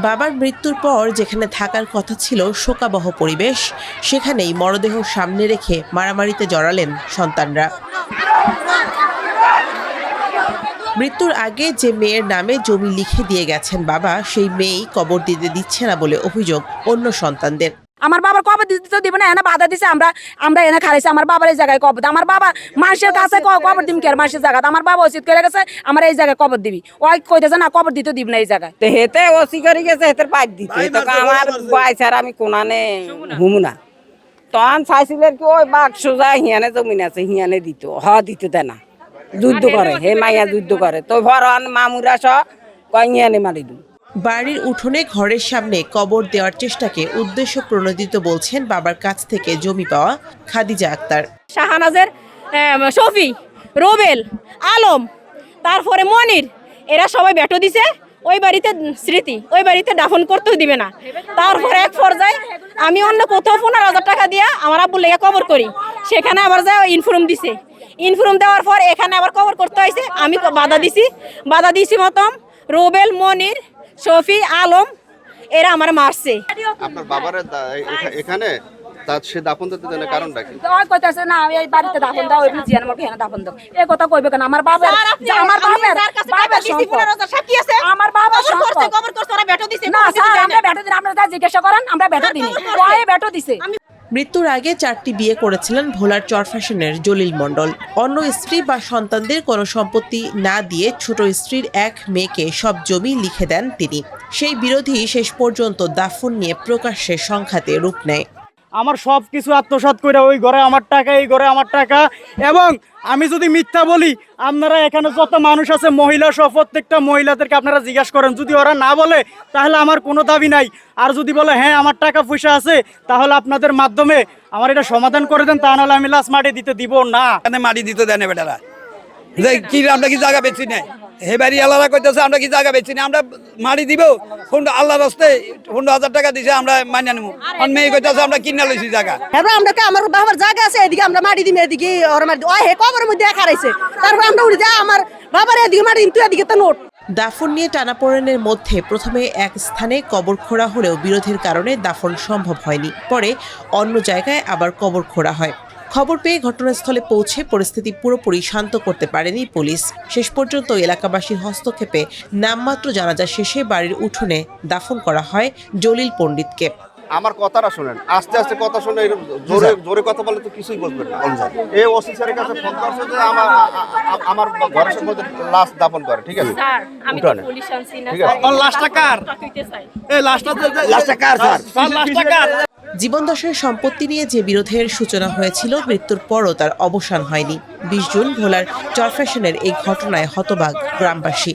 বাবার মৃত্যুর পর যেখানে থাকার কথা ছিল শোকাবহ পরিবেশ, সেখানেই মরদেহ সামনে রেখে মারামারিতে জড়ালেন সন্তানরা। মৃত্যুর আগে যে মেয়ের নামে জমি লিখে দিয়ে গেছেন বাবা, সেই মেয়েই কবর দিতে দিচ্ছে না বলে অভিযোগ অন্য সন্তানদের। আমার বাবার কবর দিতে দিব না, এনে বাধা দিছে, আমরা এনে খাইছি আমার বাবার এই জায়গায় কবর। আমার বাবা মানুষের কাছে কবর দিম কি আর মানুষের জায়গা? আমার বাবা উচিত করে গেছে আমার এই জায়গায় কবর দিবি, ওই কইতেছে না কবর দিতে দিব না এই জায়গায়। হেতে ওসি করে গেছে, হেতের পাইট দিতে তো আমার বাইছার আমি কোনানে হুমু না। তখন চাইছিলেন কি ওই বাঘ সোজা হিয়ানে জমিন আছে হিয়ানে দিত, দিতে দেয় না, যুদ্ধ করে, হে মাইয়া যুদ্ধ করে, তো ভরন মামুরা সহ কয় হিয়ানে মারি দিন। বাড়ির উঠোনে ঘরের সামনে কবর দেওয়ার চেষ্টাকে উদ্দেশ্য প্রণোদিত বলছেন বাবার কাছ থেকে জমি পাওয়া খাদিজা আক্তার। শাহানাজের শফি, রোবেল, আলম, তারপরে মনির, এরা সবাই বেটো দিছে। ওই বাড়িতে স্মৃতি, ওই বাড়িতে দাফন করতেও দিবে না। তারপরে এক পর্যায়ে আমি অন্য কোথাও 15,000 টাকা দিয়ে আমার আব্বুর লেগে কবর করি, সেখানে আবার যায় ইনফর্ম দিছে। ইনফর্ম দেওয়ার পর এখানে আবার কবর করতে হয়েছে, আমি বাধা দিছি মতম রোবেল, মনির, শফি, আলম এরা আমার মারছে। আপনার বাবার এখানে তার সে দাফন দিতে দেন কারণটা কি? ওই কইতাছে না এই বাড়িতে দাফন দাও, ওই জিয়ান আমাকে এখানে দাফন দাও, এই কথা কইবে কেন? আমার বাবা আমার বাবা কবর করতে ওরা বেটো দিছে না স্যার, আমরা বেটো দিন, আপনারা জিজ্ঞাসা করেন, আমরা বেটো দিনি, ওই বেটো দিছে। মৃত্যুর আগে 4টি বিয়ে করেছিলেন ভোলার চরফ্যাশনের জলিল মণ্ডল। অন্য স্ত্রী বা সন্তানদের কোনো সম্পত্তি না দিয়ে ছোট স্ত্রীর এক মেয়েকে সব জমি লিখে দেন তিনি। সেই বিরোধী শেষ পর্যন্ত দাফন নিয়ে প্রকাশ্যে সংঘাতে রূপ নেয়। আমার সব কিছু আত্মসাৎ করে ওই ঘরে আমার টাকা, এই ঘরে আমার টাকা, এবং আমি যদি মিথ্যা বলি আপনারা এখানে যত মানুষ আছে মহিলা সহ প্রত্যেকটা মহিলাদেরকে আপনারা জিজ্ঞাসা করেন, যদি ওরা না বলে তাহলে আমার কোনো দাবি নাই, আর যদি বলে হ্যাঁ আমার টাকা পয়সা আছে তাহলে আপনাদের মাধ্যমে আমার এটা সমাধান করে দেন, তা নাহলে আমি লাশ মাটি দিতে দিব না। মাটি দিতে দেন বেটারা কি আমরা কি জায়গা বেচি নাই, হে বাড়ি আল্লাহরা কইতেছে আমরা কি জায়গা বেচি না, আমরা মাটি দিব আল্লাহর রাস্তে 15,000 টাকা দিছে আমরা মানিয়ে নেবো, মেয়ে কইতেছে আমরা কিনা লইছি জায়গা। এবার আমরা আমার বাবার জায়গা আছে, এদিকে আমরা মাটি দিই, এদিকে ওর মাটি ওই হে কবরের মধ্যে খারাইছে, তারপর আমরা উড়ে যাই আমার বাবার এদিকে মাটি দিই, তুই এদিকে তো নোট। দাফন নিয়ে টানাপোড়েনের মধ্যে প্রথমে এক স্থানে কবর খোঁড়া হলেও বিরোধের কারণে দাফন সম্ভব হয়নি। পরে অন্য জায়গায় আবার কবর খোঁড়া হয়। খবর পেয়ে ঘটনাস্থলে পৌঁছে পরিস্থিতি পুরোপুরি শান্ত করতে পারেনি পুলিশ। শেষ পর্যন্ত এলাকাবাসীর হস্তক্ষেপে নামমাত্র জানাজা শেষে বাড়ির উঠোনে দাফন করা হয় জলিল পণ্ডিতকে। আমার কথাটা শুনেন, আস্তে আস্তে কথা শুনে, জোরে জোরে কথা বলে তো কিছুই বলবেন না। এই ওসি স্যারের কাছে ফোন করছে যে আমার ঘরের মধ্যে লাশ দাফন করে, ঠিক আছে স্যার আমি তো পুলিশ আনছি না স্যার, লাশটা কার? এই লাশটা কার স্যার? লাশটা কার? জীবনদশায় সম্পত্তি নিয়ে যে বিরোধের সূচনা হয়েছিল, মৃত্যুর পরও তার অবসান হয়নি। 20 জুন ভোলার চরফ্যাশনের এই ঘটনায় হতবাক গ্রামবাসী।